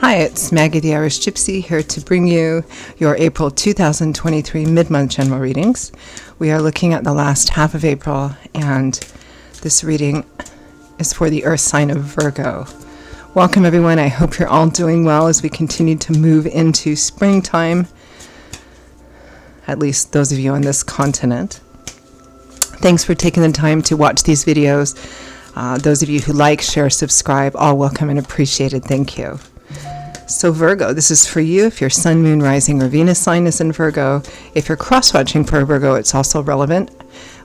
Hi, it's Maggie the Irish Gypsy here to bring you your April 2023 mid-month general readings. We are looking at the last half of April, and this reading is for the earth sign of Virgo. Welcome everyone. I hope you're all doing well as we continue to move into springtime, at least those of you on this continent. Thanks for taking the time to watch these videos. Those of you who like, share, subscribe, all welcome and appreciated. Thank you. So Virgo, this is for you if your sun, moon, rising, or Venus sign is in Virgo. If you're cross-watching for Virgo, it's also relevant.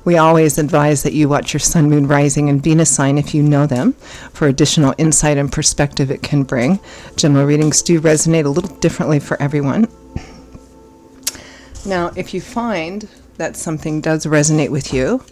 We always advise that you watch your sun, moon, rising, and Venus sign if you know them for additional insight and perspective it can bring. General readings do resonate a little differently for everyone. Now, if you find that something does resonate with you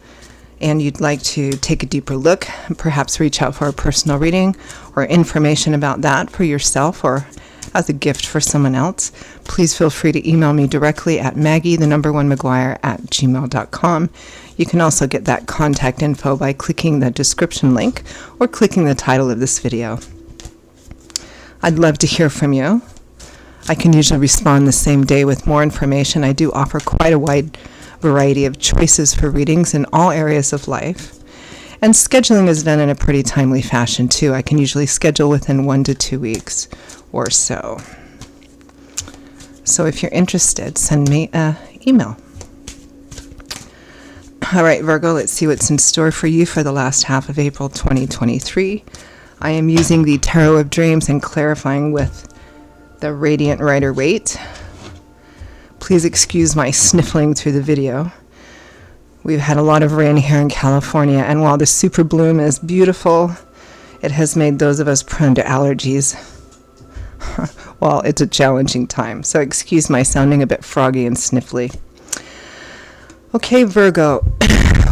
and you'd like to take a deeper look, perhaps reach out for a personal reading or information about that for yourself or as a gift for someone else, please feel free to email me directly at maggie1maguire@gmail.com. You can also get that contact info by clicking the description link or clicking the title of this video. I'd love to hear from you. I can usually respond the same day with more information. I do offer quite a wide variety of choices for readings in all areas of life. And scheduling is done in a pretty timely fashion too. I can usually schedule within 1 to 2 weeks or so. So if you're interested, send me an email. All right, Virgo, let's see what's in store for you for the last half of April 2023. I am using the Tarot of Dreams and clarifying with the Radiant Rider-Waite. Please excuse my sniffling through the video. We've had a lot of rain here in California, and while the super bloom is beautiful, it has made those of us prone to allergies. Well, it's a challenging time, so excuse my sounding a bit froggy and sniffly. Okay, Virgo,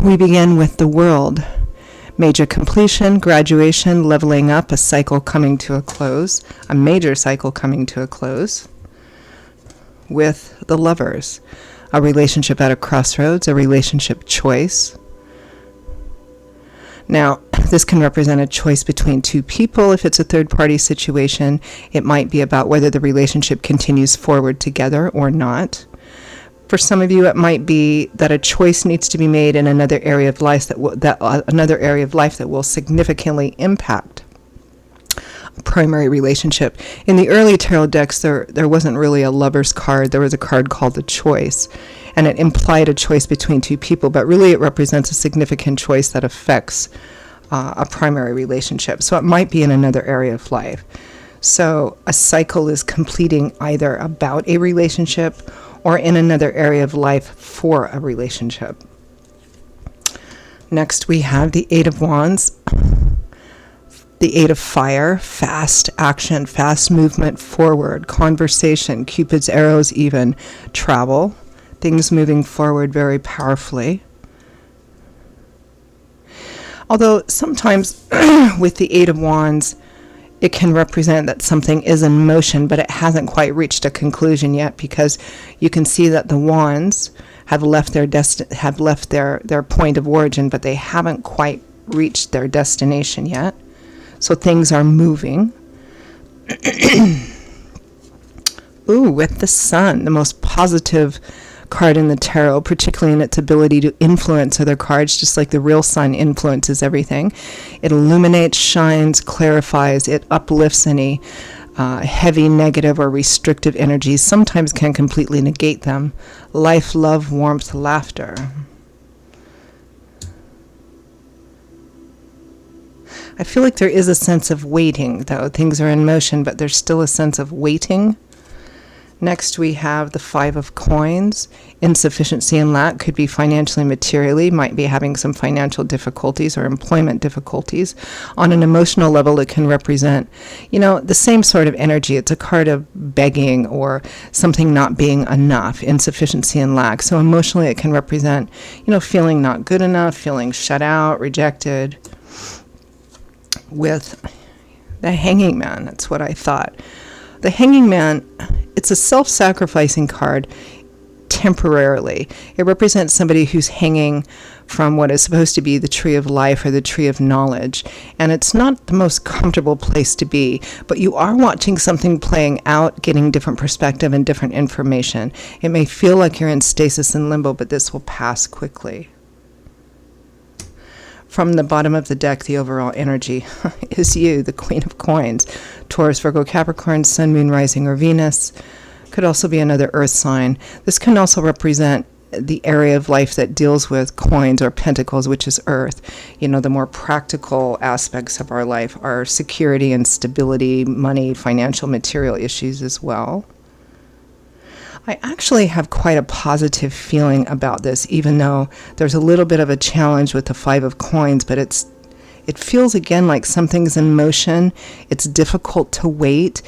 we begin with the World. Major completion, graduation, leveling up, a cycle coming to a close, a major cycle coming to a close. With the Lovers, a relationship at a crossroads, a relationship choice. Now, this can represent a choice between two people. If it's a third-party situation, it might be about whether the relationship continues forward together or not. For some of you, it might be that a choice needs to be made in another area of life that will significantly impact a primary relationship. In the early tarot decks, there wasn't really a lover's card. There was a card called the Choice, and it implied a choice between two people, but really it represents a significant choice that affects a primary relationship. So it might be in another area of life. So a cycle is completing either about a relationship or in another area of life for a relationship. Next, we have the Eight of Wands, the Eight of Fire, fast action, fast movement forward, conversation, Cupid's arrows even, travel, things moving forward very powerfully. Although sometimes with the Eight of Wands, it can represent that something is in motion, but it hasn't quite reached a conclusion yet, because you can see that the wands have left their their point of origin, but they haven't quite reached their destination yet. So things are moving. Ooh, with the Sun, the most positive card in the tarot, particularly in its ability to influence other cards, just like the real sun influences everything. It illuminates, shines, clarifies, it uplifts any heavy, negative, or restrictive energies, sometimes can completely negate them. Life, love, warmth, laughter. I feel like there is a sense of waiting, though. Things are in motion, but there's still a sense of waiting. Next, we have the Five of Coins. Insufficiency and lack could be financially, materially, might be having some financial difficulties or employment difficulties. On an emotional level, it can represent, the same sort of energy. It's a card of begging or something not being enough, insufficiency and lack. So emotionally, it can represent, feeling not good enough, feeling shut out, rejected. With the Hanging Man, that's what I thought. The Hanging Man, it's a self-sacrificing card. temporarily. It represents somebody who's hanging from what is supposed to be the tree of life or the tree of knowledge. And it's not the most comfortable place to be, but you are watching something playing out, getting different perspective and different information. It may feel like you're in stasis and limbo, but this will pass quickly. From the bottom of the deck, the overall energy is you, the Queen of Coins. Taurus, Virgo, Capricorn, Sun, Moon, Rising, or Venus. Could also be another earth sign. This can also represent the area of life that deals with coins or pentacles, which is earth. You know, the more practical aspects of our life, our security and stability, money, financial, material issues as well. I actually have quite a positive feeling about this, even though there's a little bit of a challenge with the Five of Coins, but it feels again like something's in motion. It's difficult to wait.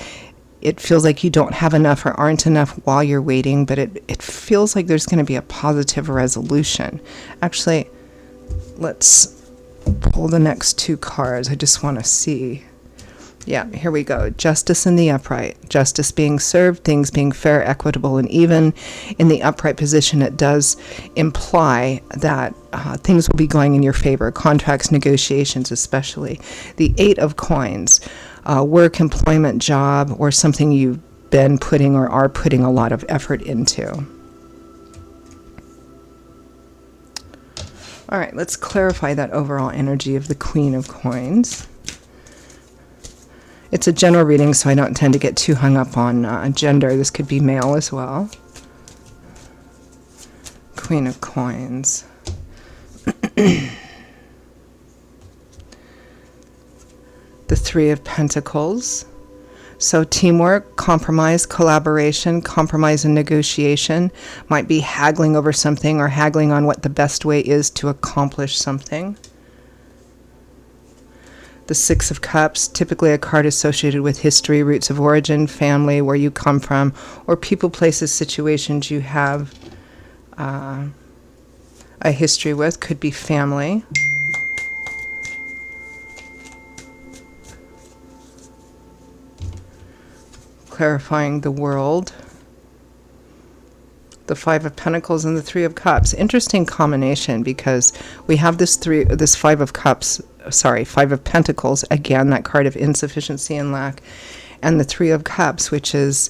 It feels like you don't have enough or aren't enough while you're waiting, but it feels like there's going to be a positive resolution. Actually, let's pull the next two cards. I just want to see. Yeah, here we go. Justice in the upright. Justice being served, things being fair, equitable, and even. In the upright position, it does imply that things will be going in your favor. Contracts, negotiations especially. The Eight of Coins. Work, employment, job, or something you've been putting or are putting a lot of effort into. All right, let's clarify that overall energy of the Queen of Coins. It's a general reading, so I don't tend to get too hung up on gender. This could be male as well. Queen of Coins. The Three of Pentacles. So teamwork, compromise, collaboration, compromise and negotiation. Might be haggling over something or haggling on what the best way is to accomplish something. The Six of Cups, typically a card associated with history, roots of origin, family, where you come from, or people, places, situations you have a history with. Could be family. Clarifying the world. The Five of Pentacles and the Three of Cups. Interesting combination, because we have this Five of Pentacles, again, that card of insufficiency and lack, and the Three of Cups, which is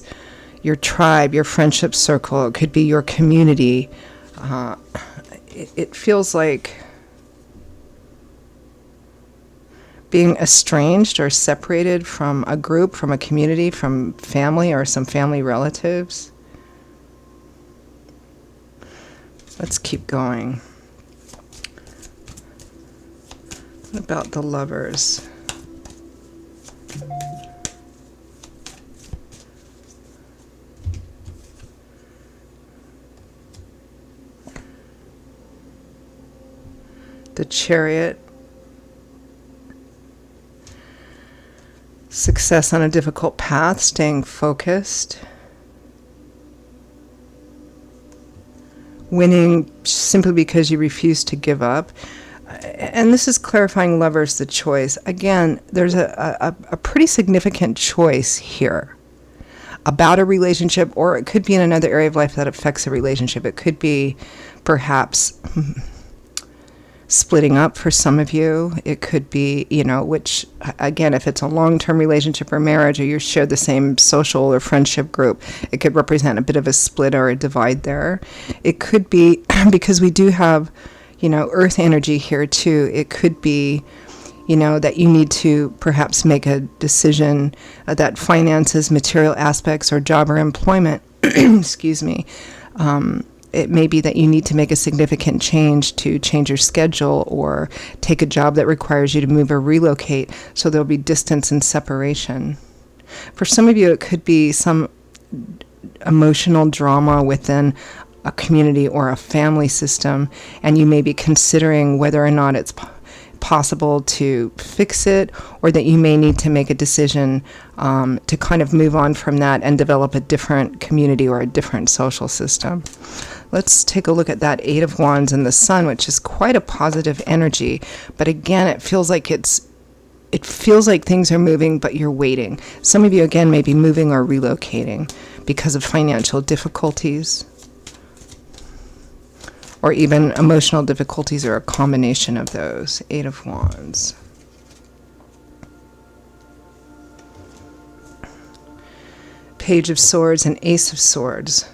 your tribe, your friendship circle. It could be your community. It feels like being estranged or separated from a group, from a community, from family or some family relatives. Let's keep going. What about the Lovers? The Chariot. Success on a difficult path, staying focused. Winning simply because you refuse to give up. And this is clarifying Lovers, the choice. Again, there's a pretty significant choice here about a relationship, or it could be in another area of life that affects a relationship. It could be perhaps splitting up for some of you. It could be, which, again, if it's a long-term relationship or marriage, or you share the same social or friendship group, it could represent a bit of a split or a divide there. It could be, because we do have, earth energy here too, it could be, that you need to perhaps make a decision that finances, material aspects, or job or employment, excuse me, it may be that you need to make a significant change to change your schedule or take a job that requires you to move or relocate, so there'll be distance and separation. For some of you, it could be some emotional drama within a community or a family system, and you may be considering whether or not it's possible to fix it, or that you may need to make a decision to kind of move on from that and develop a different community or a different social system. Let's take a look at that Eight of Wands and the Sun, which is quite a positive energy. But again, it feels like things are moving, but you're waiting. Some of you, again, may be moving or relocating because of financial difficulties. or even emotional difficulties, or a combination of those. 8 of Wands. Page of Swords and Ace of Swords.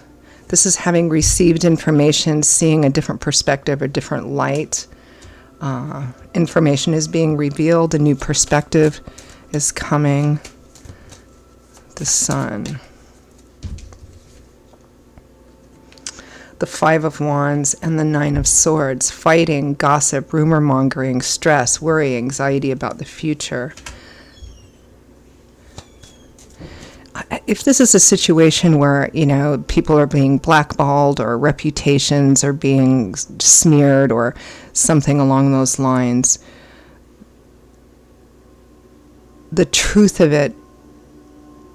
This is having received information, seeing a different perspective, a different light. Information is being revealed, a new perspective is coming. The Sun. The 5 of Wands and the 9 of Swords. Fighting, gossip, rumor mongering, stress, worry, anxiety about the future. If this is a situation where, people are being blackballed, or reputations are being smeared, or something along those lines, the truth of it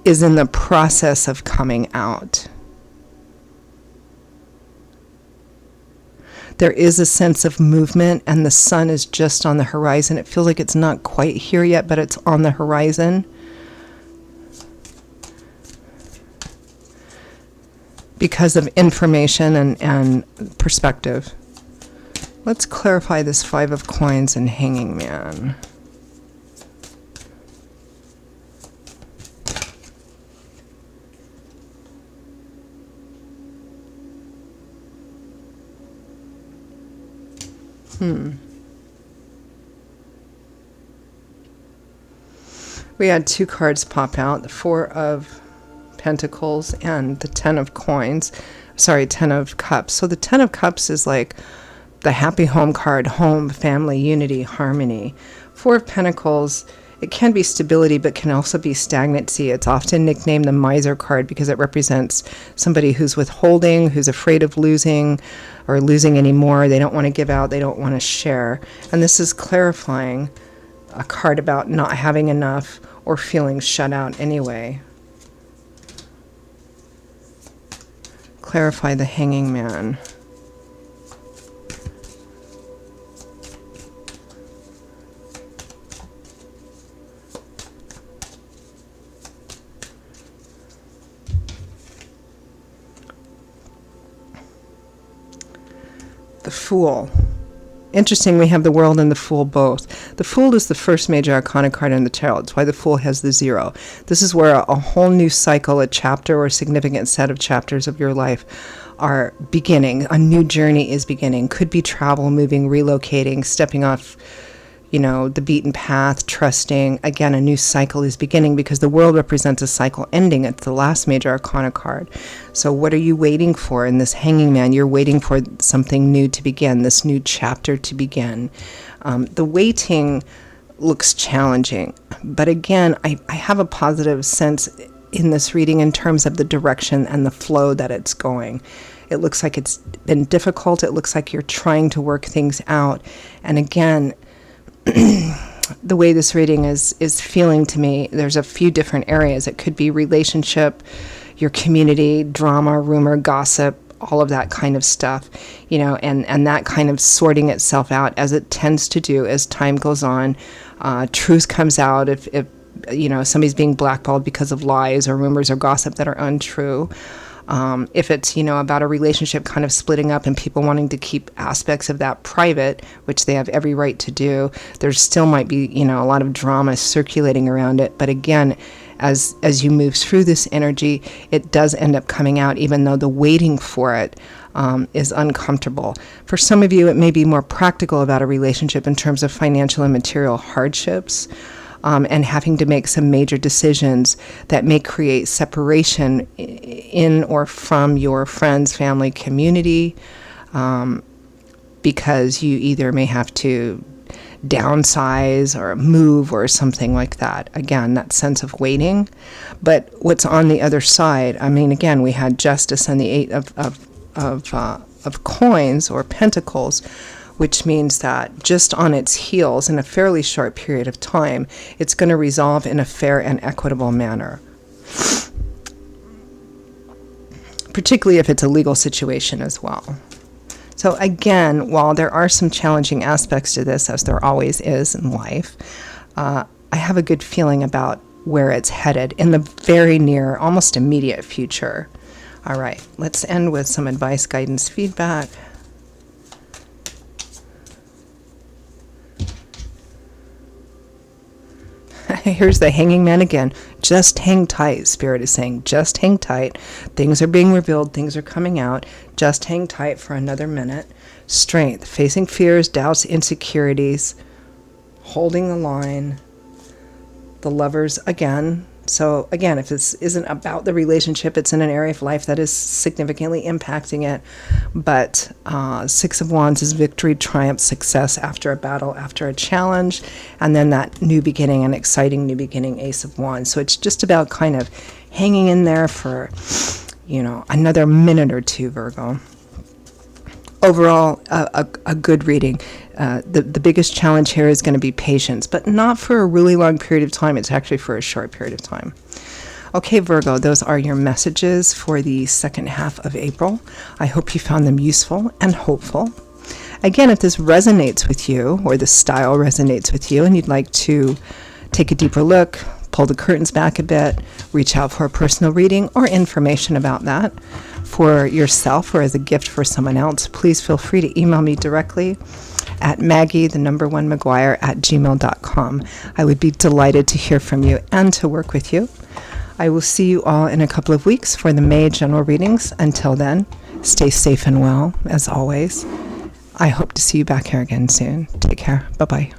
is in the process of coming out. There is a sense of movement, and the sun is just on the horizon. It feels like it's not quite here yet, but it's on the horizon. Because of information and perspective. Let's clarify this 5 of Coins and Hanging Man. We had 2 cards pop out, the 4 of Pentacles and the 10 of Coins. 10 of Cups. So the 10 of Cups is like the happy home card, home, family, unity, harmony. 4 of Pentacles, it can be stability, but can also be stagnancy. It's often nicknamed the Miser card because it represents somebody who's withholding, who's afraid of losing or losing anymore. They don't want to give out, they don't want to share. And this is clarifying a card about not having enough or feeling shut out anyway. Clarify the Hanging Man. The Fool. Interesting, we have the World and the Fool both. The Fool is the first major arcana card in the tarot. That's why the Fool has the 0. This is where a whole new cycle, a chapter or a significant set of chapters of your life are beginning. A new journey is beginning. Could be travel, moving, relocating, stepping off, the beaten path, trusting. Again, a new cycle is beginning because the World represents a cycle ending. It's the last major arcana card. So what are you waiting for in this Hanging Man? You're waiting for something new to begin, this new chapter to begin. The waiting looks challenging, but again, I have a positive sense in this reading in terms of the direction and the flow that it's going. It looks like it's been difficult. It looks like you're trying to work things out. And again, the way this reading is feeling to me, there's a few different areas. It could be relationship, your community, drama, rumor, gossip, all of that kind of stuff, and that kind of sorting itself out as it tends to do as time goes on. Truth comes out if somebody's being blackballed because of lies or rumors or gossip that are untrue. If it's, about a relationship kind of splitting up and people wanting to keep aspects of that private, which they have every right to do, there still might be, a lot of drama circulating around it. But again, as you move through this energy, it does end up coming out, even though the waiting for it is uncomfortable. For some of you, it may be more practical about a relationship in terms of financial and material hardships. And having to make some major decisions that may create separation in or from your friends, family, community, because you either may have to downsize or move or something like that. Again, that sense of waiting. But what's on the other side, again, we had Justice and the 8 of Coins or Pentacles, which means that just on its heels, in a fairly short period of time, it's going to resolve in a fair and equitable manner. Particularly if it's a legal situation as well. So again, while there are some challenging aspects to this, as there always is in life, I have a good feeling about where it's headed in the very near, almost immediate future. All right, let's end with some advice, guidance, feedback. here's the hanging man again. Just hang tight, Spirit is saying. Just hang tight. Things are being revealed. Things are coming out. Just hang tight for another minute. Strength, facing fears, doubts, insecurities, holding the line. The Lovers again. So again, if this isn't about the relationship, it's in an area of life that is significantly impacting it. But Six of Wands is victory, triumph, success after a battle, after a challenge. And then that new beginning, an exciting new beginning, Ace of Wands. So it's just about kind of hanging in there for, another minute or two, Virgo. Overall, a good reading. The biggest challenge here is going to be patience, but not for a really long period of time. It's actually for a short period of time. Okay, Virgo, those are your messages for the second half of April. I hope you found them useful and hopeful. Again, if this resonates with you, or the style resonates with you, and you'd like to take a deeper look, pull the curtains back a bit, reach out for a personal reading or information about that for yourself or as a gift for someone else, please feel free to email me directly at maggie1mcguire@gmail.com. I would be delighted to hear from you and to work with you. I will see you all in a couple of weeks for the May general readings. Until then, stay safe and well, as always. I hope to see you back here again soon. Take care. Bye-bye.